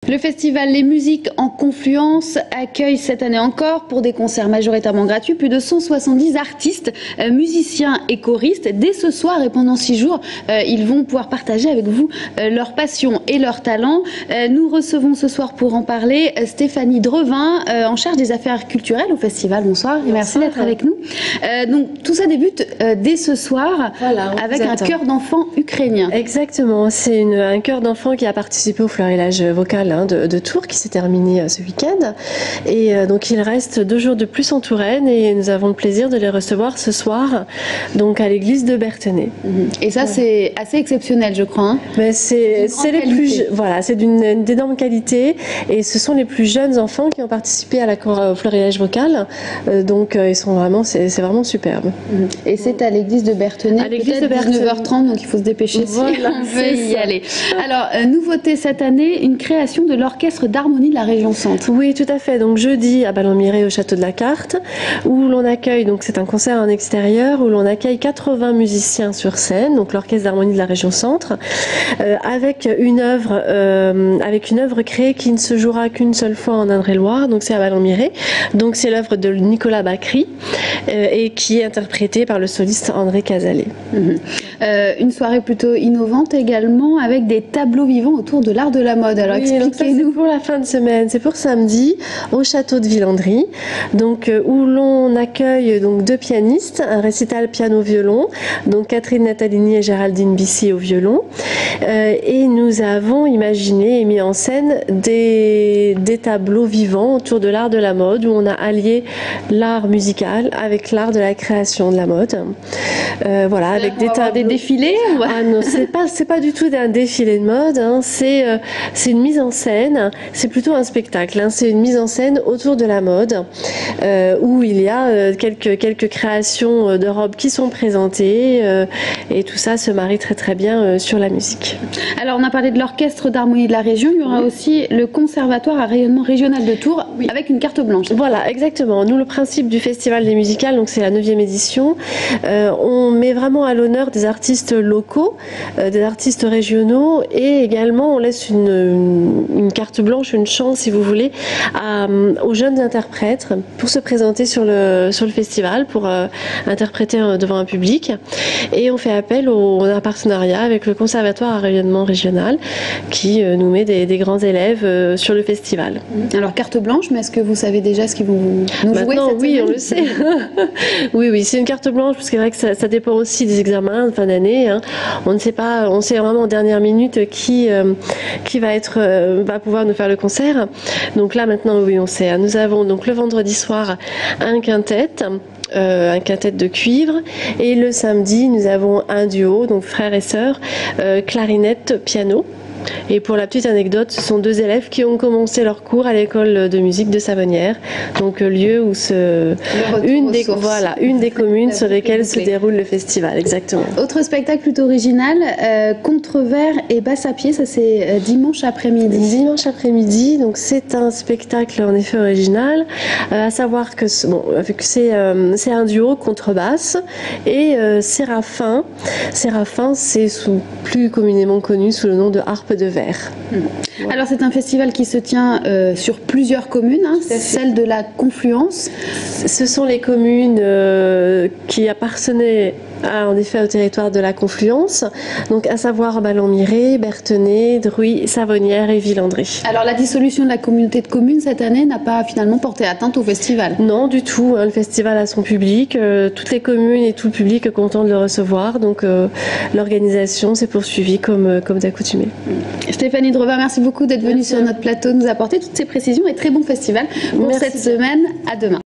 Le festival Les Musiques en Confluence accueille cette année encore, pour des concerts majoritairement gratuits, plus de 170 artistes, musiciens et choristes. Dès ce soir et pendant 6 jours, ils vont pouvoir partager avec vous leur passion et leur talent. Nous recevons ce soir pour en parler Stéphanie Drevin, en charge des affaires culturelles au festival. Bonsoir et merci d'être avec nous. Donc tout ça débute dès ce soir, voilà, avec un chœur d'enfants ukrainien. Exactement, c'est un chœur d'enfants qui a participé au florilège vocal de Tours qui s'est terminé ce week-end, et donc il reste 2 jours de plus en Touraine et nous avons le plaisir de les recevoir ce soir donc à l'église de Berthenay. Et ça, c'est assez exceptionnel, je crois. Mais c'est les plus, voilà, c'est d'énorme qualité, et ce sont les plus jeunes enfants qui ont participé au florilège vocal, donc ils sont vraiment, c'est vraiment superbe. Et c'est à l'église de Berthenay, à l'église de 19h30, donc il faut se dépêcher si on veut y aller. Alors, nouveauté cette année, une création de l'orchestre d'harmonie de la région Centre. Oui, tout à fait. Donc jeudi à Ballon-Miré au château de la Carte, où l'on accueille, donc c'est un concert en extérieur, où l'on accueille 80 musiciens sur scène, donc l'orchestre d'harmonie de la région Centre, avec une œuvre créée qui ne se jouera qu'une seule fois en Indre-et-Loire, donc c'est à Ballon-Miré. Donc c'est l'œuvre de Nicolas Bacri, et qui est interprétée par le soliste André Casalet. Une soirée plutôt innovante également, avec des tableaux vivants autour de l'art de la mode. Alors expliquez-nous. C'est pour la fin de semaine, c'est pour samedi au château de Villandry, donc où l'on accueille donc 2 pianistes, un récital piano-violon, donc Catherine Natalini et Géraldine Bissy au violon, et nous avons imaginé et mis en scène des tableaux vivants autour de l'art de la mode, où on a allié l'art musical avec l'art de la création de la mode. Voilà, avec des défilés. Ah non, c'est pas du tout un défilé de mode, hein. C'est une mise en scène, c'est plutôt un spectacle, hein. C'est une mise en scène autour de la mode, où il y a quelques créations de robes qui sont présentées, et tout ça se marie très très bien sur la musique. Alors on a parlé de l'orchestre d'harmonie de la région, il y aura aussi le conservatoire à rayonnement régional de Tours, avec une carte blanche. Voilà, exactement. Nous, le principe du festival des musicales, donc c'est la 9e édition, on met vraiment à l'honneur des artistes locaux, des artistes régionaux, et également on laisse une carte blanche, une chance si vous voulez, aux jeunes interprètes pour se présenter sur le festival, pour interpréter devant un public. Et on fait appel on a un partenariat avec le conservatoire à rayonnement régional qui nous met des grands élèves sur le festival. Alors carte blanche, mais est-ce que vous savez déjà ce qu'ils vont nous jouer cette oui, semaine? on le sait. oui, c'est une carte blanche, parce que c'est vrai que ça dépend aussi des examens de fin d'année, hein. On ne sait pas, on sait vraiment en dernière minute qui va pouvoir nous faire le concert. Donc là maintenant, oui, on sait. Nous avons donc le vendredi soir un quintet de cuivre, et le samedi nous avons un duo, donc frères et sœurs, clarinette, piano. Et pour la petite anecdote, ce sont 2 élèves qui ont commencé leur cours à l'école de musique de Savonnières, donc lieu où une des communes sur lesquelles se déroule le festival. Exactement. Autre spectacle plutôt original, Contrevers et Basse à pied, ça c'est dimanche après-midi. Dimanche après-midi, donc c'est un spectacle en effet original, à savoir que c'est un duo contrebasse et Séraphin. Séraphin, c'est plus communément connu sous le nom de harpe de verre. Voilà. Alors c'est un festival qui se tient sur plusieurs communes, hein, celle de la Confluence. Ce sont les communes qui appartenaient en effet au territoire de la Confluence, donc à savoir Ballon-Miré, Berthenay, Druy, Savonnières et Villandry. Alors la dissolution de la communauté de communes cette année n'a pas finalement porté atteinte au festival? Non, du tout, hein. Le festival a son public, toutes les communes et tout le public est content de le recevoir, donc l'organisation s'est poursuivie comme d'accoutumé. Stéphanie Drevin, merci beaucoup d'être venue sur notre plateau, nous apporter toutes ces précisions, et très bon festival pour cette semaine. À demain.